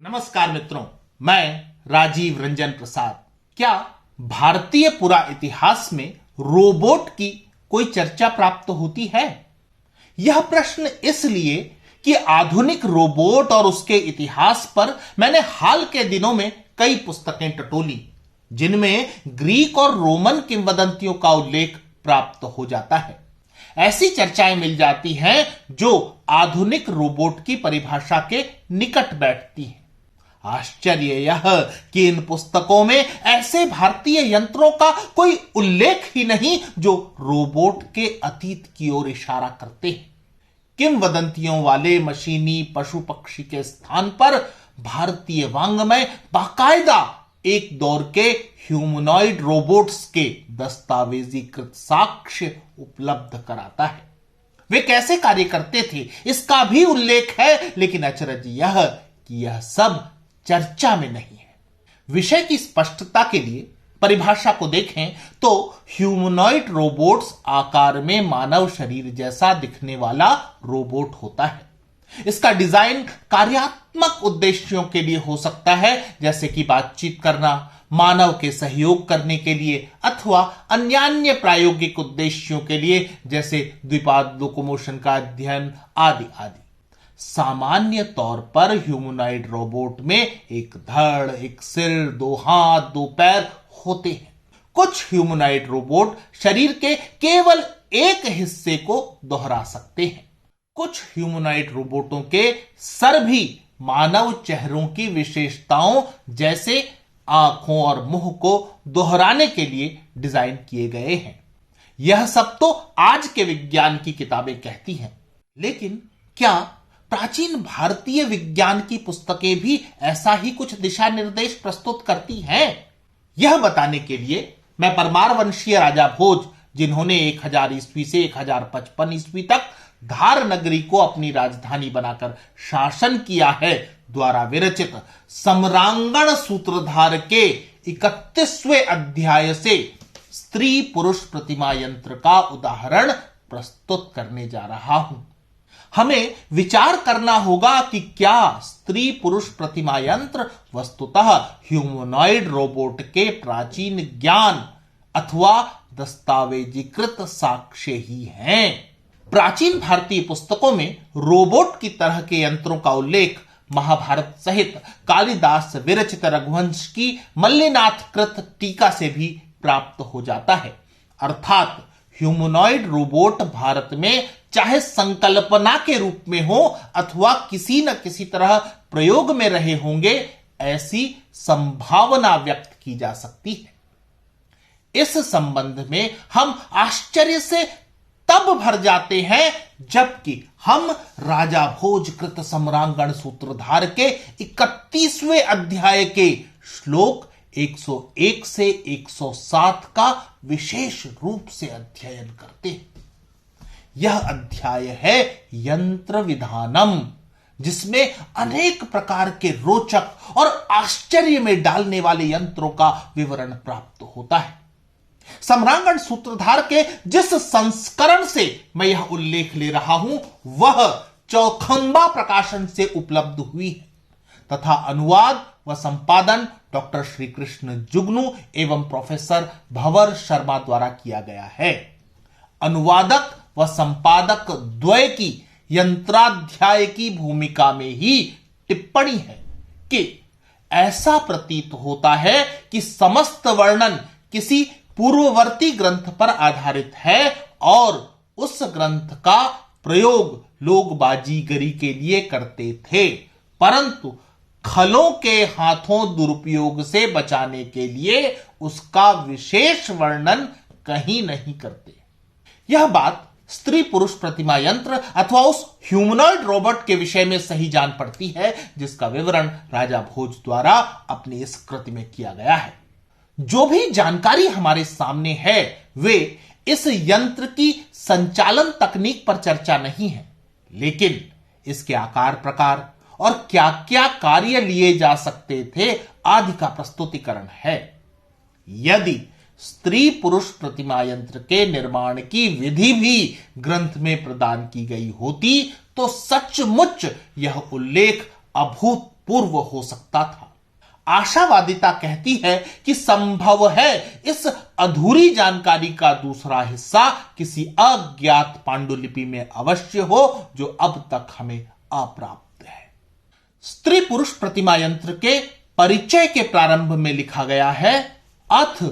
नमस्कार मित्रों, मैं राजीव रंजन प्रसाद। क्या भारतीय पुरा इतिहास में रोबोट की कोई चर्चा प्राप्त होती है? यह प्रश्न इसलिए कि आधुनिक रोबोट और उसके इतिहास पर मैंने हाल के दिनों में कई पुस्तकें टटोली, जिनमें ग्रीक और रोमन किंवदंतियों का उल्लेख प्राप्त हो जाता है। ऐसी चर्चाएं मिल जाती हैं जो आधुनिक रोबोट की परिभाषा के निकट बैठती हैं। आश्चर्य यह कि इन पुस्तकों में ऐसे भारतीय यंत्रों का कोई उल्लेख ही नहीं जो रोबोट के अतीत की ओर इशारा करते हैं। किंवदंतियों वाले मशीनी पशु पक्षी के स्थान पर भारतीय वाङ्मय बाकायदा एक दौर के ह्यूमनॉइड रोबोट्स के दस्तावेजीकृत साक्ष्य उपलब्ध कराता है। वे कैसे कार्य करते थे इसका भी उल्लेख है, लेकिन अचरज यह कि यह सब चर्चा में नहीं है। विषय की स्पष्टता के लिए परिभाषा को देखें तो ह्यूमनॉइड रोबोट्स आकार में मानव शरीर जैसा दिखने वाला रोबोट होता है। इसका डिजाइन कार्यात्मक उद्देश्यों के लिए हो सकता है, जैसे कि बातचीत करना, मानव के सहयोग करने के लिए, अथवा अन्य प्रायोगिक उद्देश्यों के लिए, जैसे द्विपाद लोकोमोशन का अध्ययन आदि आदि। सामान्य तौर पर ह्यूमनॉइड रोबोट में एक धड़, एक सिर, दो हाथ, दो पैर होते हैं। कुछ ह्यूमनॉइड रोबोट शरीर के केवल एक हिस्से को दोहरा सकते हैं। कुछ ह्यूमनॉइड रोबोटों के सर भी मानव चेहरों की विशेषताओं जैसे आंखों और मुंह को दोहराने के लिए डिजाइन किए गए हैं। यह सब तो आज के विज्ञान की किताबें कहती हैं, लेकिन क्या प्राचीन भारतीय विज्ञान की पुस्तकें भी ऐसा ही कुछ दिशा निर्देश प्रस्तुत करती हैं? यह बताने के लिए मैं परमार वंशीय राजा भोज, जिन्होंने 1000 ईस्वी से 1055 ईस्वी तक धार नगरी को अपनी राजधानी बनाकर शासन किया है, द्वारा विरचित सम्रांगण सूत्रधार के 31वें अध्याय से स्त्री पुरुष प्रतिमा यंत्र का उदाहरण प्रस्तुत करने जा रहा हूं। हमें विचार करना होगा कि क्या स्त्री पुरुष प्रतिमा यंत्र वस्तुतः ह्यूमनॉइड रोबोट के प्राचीन ज्ञान अथवा दस्तावेजीकृत साक्ष्य ही हैं। प्राचीन भारतीय पुस्तकों में रोबोट की तरह के यंत्रों का उल्लेख महाभारत सहित कालिदास विरचित रघुवंश की मल्लिनाथ कृत टीका से भी प्राप्त हो जाता है। अर्थात ह्यूमनॉइड रोबोट भारत में चाहे संकल्पना के रूप में हो अथवा किसी न किसी तरह प्रयोग में रहे होंगे, ऐसी संभावना व्यक्त की जा सकती है। इस संबंध में हम आश्चर्य से तब भर जाते हैं जबकि हम राजा भोजकृत सम्रांगण सूत्रधार के 31वें अध्याय के श्लोक 101 से 107 का विशेष रूप से अध्ययन करते हैं। यह अध्याय है यंत्र विधानम, जिसमें अनेक प्रकार के रोचक और आश्चर्य में डालने वाले यंत्रों का विवरण प्राप्त होता है। सम्रांगण सूत्रधार के जिस संस्करण से मैं यह उल्लेख ले रहा हूं वह चौखंबा प्रकाशन से उपलब्ध हुई है तथा अनुवाद व संपादन डॉक्टर श्री कृष्ण जुगनू एवं प्रोफेसर भंवर शर्मा द्वारा किया गया है। अनुवादक व संपादक द्वय की यंत्राध्याय की भूमिका में ही टिप्पणी है कि ऐसा प्रतीत होता है कि समस्त वर्णन किसी पूर्ववर्ती ग्रंथ पर आधारित है और उस ग्रंथ का प्रयोग लोग बाजीगरी के लिए करते थे, परंतु खलों के हाथों दुरुपयोग से बचाने के लिए उसका विशेष वर्णन कहीं नहीं करते। यह बात स्त्री पुरुष प्रतिमा यंत्र अथवा उस ह्यूमनॉइड रोबोट के विषय में सही जान पड़ती है जिसका विवरण राजा भोज द्वारा अपनी इस कृति में किया गया है। जो भी जानकारी हमारे सामने है वे इस यंत्र की संचालन तकनीक पर चर्चा नहीं है, लेकिन इसके आकार प्रकार और क्या क्या कार्य लिए जा सकते थे आदि का प्रस्तुतिकरण है। यदि स्त्री पुरुष प्रतिमा यंत्र के निर्माण की विधि भी ग्रंथ में प्रदान की गई होती तो सचमुच यह उल्लेख पूर्व हो सकता था। आशावादिता कहती है कि संभव है इस अधूरी जानकारी का दूसरा हिस्सा किसी अज्ञात पांडुलिपि में अवश्य हो जो अब तक हमें अप्राप्त है। स्त्री पुरुष प्रतिमा यंत्र के परिचय के प्रारंभ में लिखा गया है, अथ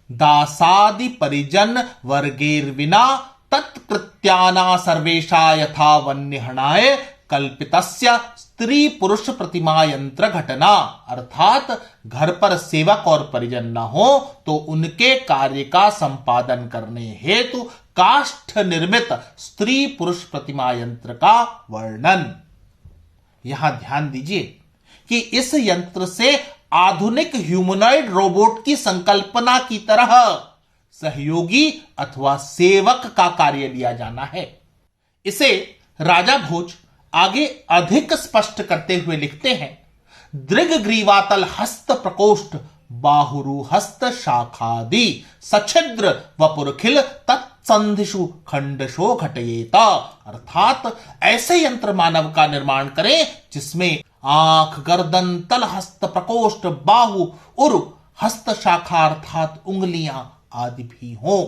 दासादि परिजन वर्गेर्विना तत्कृत्याना सर्वेशा यथा वन्यहणाय कल्पितस्य स्त्री पुरुष प्रतिमा यंत्र घटना। अर्थात घर पर सेवक और परिजन न हो तो उनके कार्य का संपादन करने हेतु काष्ठ निर्मित स्त्री पुरुष प्रतिमा यंत्र का वर्णन। यहां ध्यान दीजिए कि इस यंत्र से आधुनिक ह्यूमनॉइड रोबोट की संकल्पना की तरह सहयोगी अथवा सेवक का कार्य लिया जाना है। इसे राजा भोज आगे अधिक स्पष्ट करते हुए लिखते हैं, दृग्ग्रीवातल हस्त प्रकोष्ठ बाहुरु हस्त शाखादि सछिद्र वपुरखिल तत्संधिषु खंडशो घटयेता। अर्थात ऐसे यंत्र मानव का निर्माण करें जिसमें आंख, गर्दन, तल हस्त प्रकोष्ठ, बाहु, उरु, हस्त शाखा अर्थात उंगलियां आदि भी हों।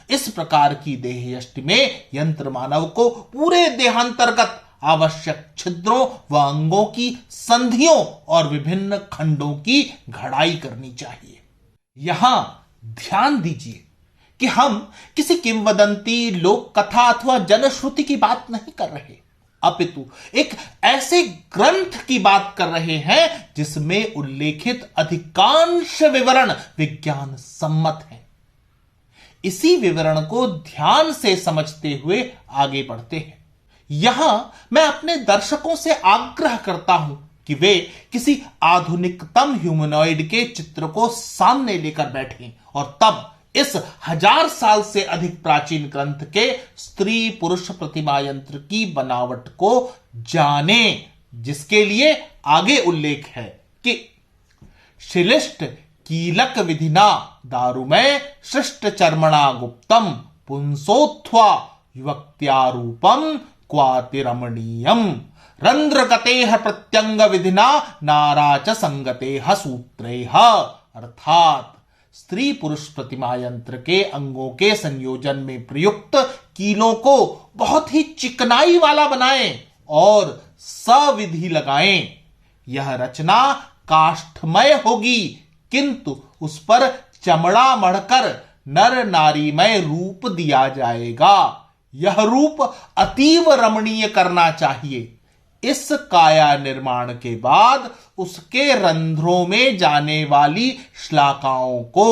इस प्रकार की देह यष्टि में यंत्र मानव को पूरे देहांतर्गत आवश्यक छिद्रों व अंगों की संधियों और विभिन्न खंडों की घड़ाई करनी चाहिए। यहां ध्यान दीजिए कि हम किसी किंवदंती, लोक कथा अथवा जनश्रुति की बात नहीं कर रहे, अपितु एक ऐसे ग्रंथ की बात कर रहे हैं जिसमें उल्लेखित अधिकांश विवरण विज्ञान सम्मत हैं। इसी विवरण को ध्यान से समझते हुए आगे बढ़ते हैं। यहां मैं अपने दर्शकों से आग्रह करता हूं कि वे किसी आधुनिकतम ह्यूमनॉइड के चित्र को सामने लेकर बैठें और तब इस 1000 साल से अधिक प्राचीन ग्रंथ के स्त्री पुरुष प्रतिमा यंत्र की बनावट को जाने, जिसके लिए आगे उल्लेख है कि शिलिष्ट कीलक विधिना दारुमय सृष्ट चर्मणा गुप्तम पुंसोत्थवा युवक्त्यारूपम क्वातिरमणीयम रंध्रगतेह प्रत्यंग विधिना नाराच संगतेह सूत्रेह। अर्थात स्त्री पुरुष प्रतिमा यंत्र के अंगों के संयोजन में प्रयुक्त कीलों को बहुत ही चिकनाई वाला बनाएं और सविधि लगाएं। यह रचना काष्ठमय होगी किंतु उस पर चमड़ा मढ़कर नर नारीमय रूप दिया जाएगा। यह रूप अतीव रमणीय करना चाहिए। इस काया निर्माण के बाद उसके रंध्रों में जाने वाली श्लाकाओं को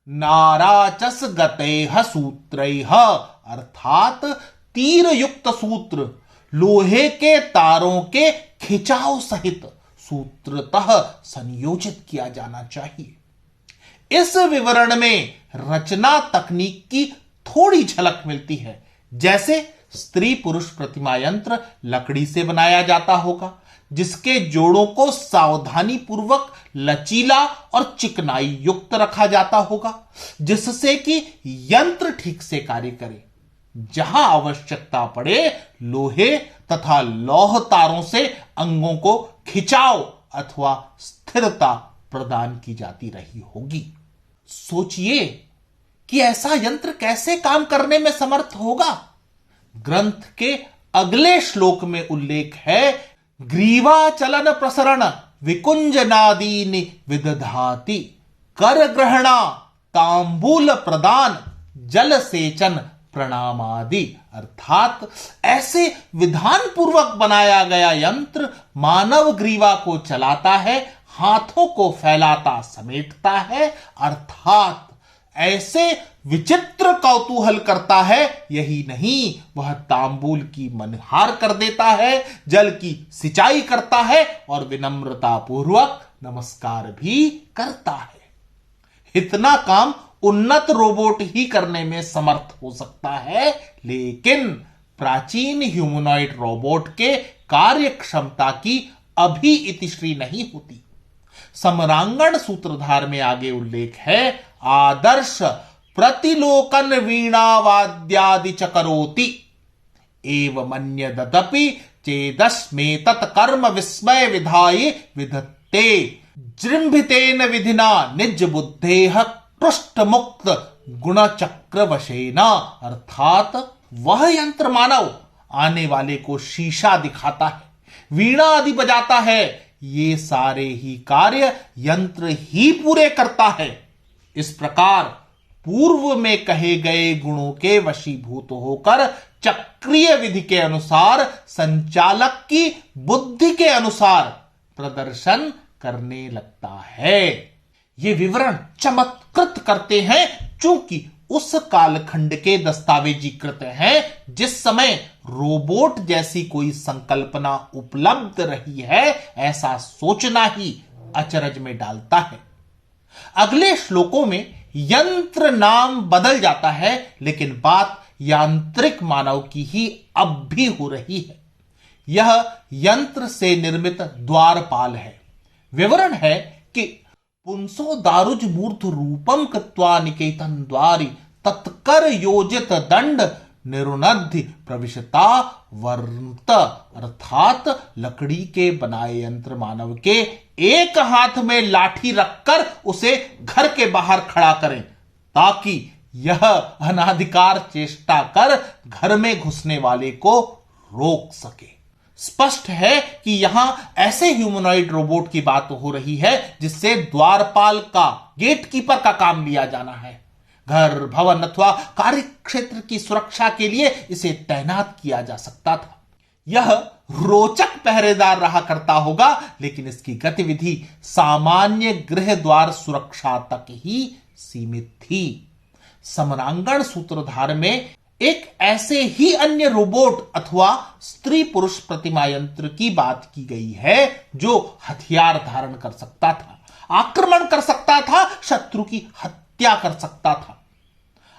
नाराचस गतेह सूत्रैह अर्थात तीर युक्त सूत्र, लोहे के तारों के खिंचाव सहित सूत्रतः संयोजित किया जाना चाहिए। इस विवरण में रचना तकनीक की थोड़ी झलक मिलती है, जैसे स्त्री पुरुष प्रतिमा यंत्र लकड़ी से बनाया जाता होगा जिसके जोड़ों को सावधानी पूर्वक लचीला और चिकनाई युक्त रखा जाता होगा जिससे कि यंत्र ठीक से कार्य करे। जहां आवश्यकता पड़े लोहे तथा लौह तारों से अंगों को खिंचाव अथवा स्थिरता प्रदान की जाती रही होगी। सोचिए कि ऐसा यंत्र कैसे काम करने में समर्थ होगा। ग्रंथ के अगले श्लोक में उल्लेख है, ग्रीवा चलन प्रसरण विकुंज नादीनि विदधाति कर ग्रहणा तांबूल प्रदान जल सेचन प्रणामादि। अर्थात ऐसे विधान पूर्वक बनाया गया यंत्र मानव ग्रीवा को चलाता है, हाथों को फैलाता समेटता है, अर्थात ऐसे विचित्र कौतूहल करता है। यही नहीं, वह तांबूल की मनहार कर देता है, जल की सिंचाई करता है और विनम्रता पूर्वक नमस्कार भी करता है। इतना काम उन्नत रोबोट ही करने में समर्थ हो सकता है, लेकिन प्राचीन ह्यूमनॉइड रोबोट के कार्य क्षमता की अभी इतिश्री नहीं होती। सम्रांगण सूत्रधार में आगे उल्लेख है, आदर्श प्रतिलोकन वीणावाद्यादि च करोति एव मन्यदपि चेदस्मे तत्कर्म विस्मय विधाय विधत्ते जृंभितेन विधिना निज बुद्धेह पृष्ठ मुक्त गुण चक्र वशेना। अर्थात वह यंत्र मानव आने वाले को शीशा दिखाता है, वीणा आदि बजाता है, ये सारे ही कार्य यंत्र ही पूरे करता है। इस प्रकार पूर्व में कहे गए गुणों के वशीभूत होकर चक्रीय विधि के अनुसार संचालक की बुद्धि के अनुसार प्रदर्शन करने लगता है। ये विवरण चमत्कृत करते हैं चूंकि उस कालखंड के दस्तावेजीकृत हैं जिस समय रोबोट जैसी कोई संकल्पना उपलब्ध रही है। ऐसा सोचना ही अचरज में डालता है। अगले श्लोकों में यंत्र नाम बदल जाता है, लेकिन बात यांत्रिक मानव की ही अब भी हो रही है। यह यंत्र से निर्मित द्वारपाल है। विवरण है कि पुंसो दारुज मूर्ध रूपम कृत्वा निकेतन द्वारि तत्कर योजित दंड निरुनद्धि प्रविशता वर्त। अर्थात लकड़ी के बनाए यंत्र मानव के एक हाथ में लाठी रखकर उसे घर के बाहर खड़ा करें ताकि यह अनाधिकार चेष्टा कर घर में घुसने वाले को रोक सके। स्पष्ट है कि यहां ऐसे ह्यूमनॉइड रोबोट की बात हो रही है जिससे द्वारपाल का, गेटकीपर का काम लिया जाना है। घर, भवन अथवा कार्य क्षेत्र की सुरक्षा के लिए इसे तैनात किया जा सकता था। यह रोचक पहरेदार रहा करता होगा, लेकिन इसकी गतिविधि सामान्य गृह द्वार सुरक्षा तक ही सीमित थी। समरांगण सूत्रधार में एक ऐसे ही अन्य रोबोट अथवा स्त्री पुरुष प्रतिमा यंत्र की बात की गई है जो हथियार धारण कर सकता था, आक्रमण कर सकता था, शत्रु की हत्या कर सकता था।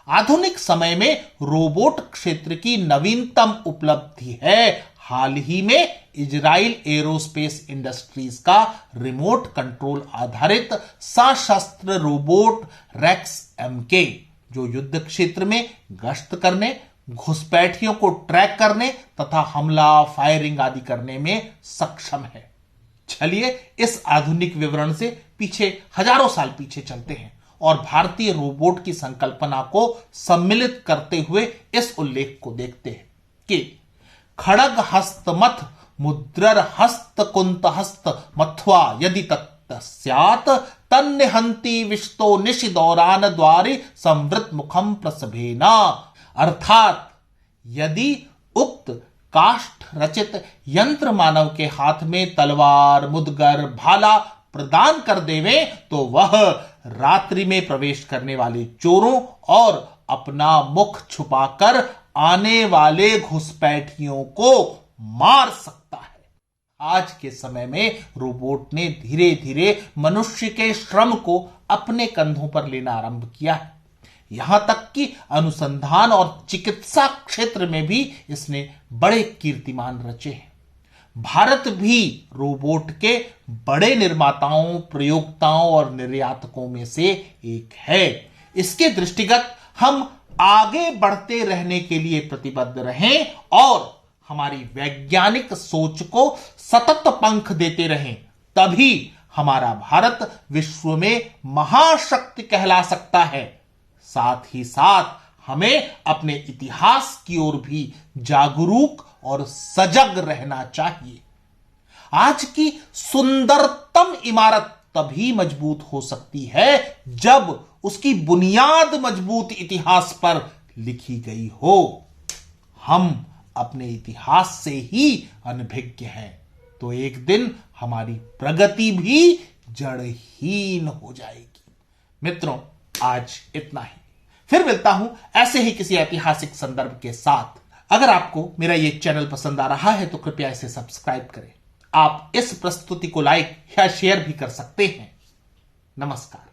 आधुनिक समय में रोबोट क्षेत्र की नवीनतम उपलब्धि है हाल ही में इजराइल एरोस्पेस इंडस्ट्रीज का रिमोट कंट्रोल आधारित सशस्त्र रोबोट रेक्स एमके, जो युद्ध क्षेत्र में गश्त करने, घुसपैठियों को ट्रैक करने तथा हमला, फायरिंग आदि करने में सक्षम है। चलिए इस आधुनिक विवरण से पीछे हजारों साल पीछे चलते हैं और भारतीय रोबोट की संकल्पना को सम्मिलित करते हुए इस उल्लेख को देखते हैं कि खड़ग हस्त मथ मुद्रर हस्त कुंत हस्त मथवा यदि तत्स्यात् तन्निहंति विष्टो निशि दौरान द्वारे संवृत मुखम प्रसभेना। अर्थात यदि उक्त काष्ठ रचित यंत्र मानव के हाथ में तलवार, मुदगर, भाला प्रदान कर देवे तो वह रात्रि में प्रवेश करने वाले चोरों और अपना मुख छुपाकर आने वाले घुसपैठियों को मार सकता है। आज के समय में रोबोट ने धीरे धीरे मनुष्य के श्रम को अपने कंधों पर लेना आरंभ किया है। यहां तक कि अनुसंधान और चिकित्सा क्षेत्र में भी इसने बड़े कीर्तिमान रचे हैं। भारत भी रोबोट के बड़े निर्माताओं, प्रयोक्ताओं और निर्यातकों में से एक है। इसके दृष्टिगत हम आगे बढ़ते रहने के लिए प्रतिबद्ध रहें और हमारी वैज्ञानिक सोच को सतत पंख देते रहें, तभी हमारा भारत विश्व में महाशक्ति कहला सकता है। साथ ही साथ हमें अपने इतिहास की ओर भी जागरूक और सजग रहना चाहिए। आज की सुंदरतम इमारत तभी मजबूत हो सकती है जब उसकी बुनियाद मजबूत इतिहास पर लिखी गई हो। हम अपने इतिहास से ही अनभिज्ञ हैं, तो एक दिन हमारी प्रगति भी जड़हीन हो जाएगी। मित्रों, आज इतना ही। फिर मिलता हूं ऐसे ही किसी ऐतिहासिक संदर्भ के साथ। अगर आपको मेरा यह चैनल पसंद आ रहा है तो कृपया इसे सब्सक्राइब करें। आप इस प्रस्तुति को लाइक या शेयर भी कर सकते हैं। नमस्कार।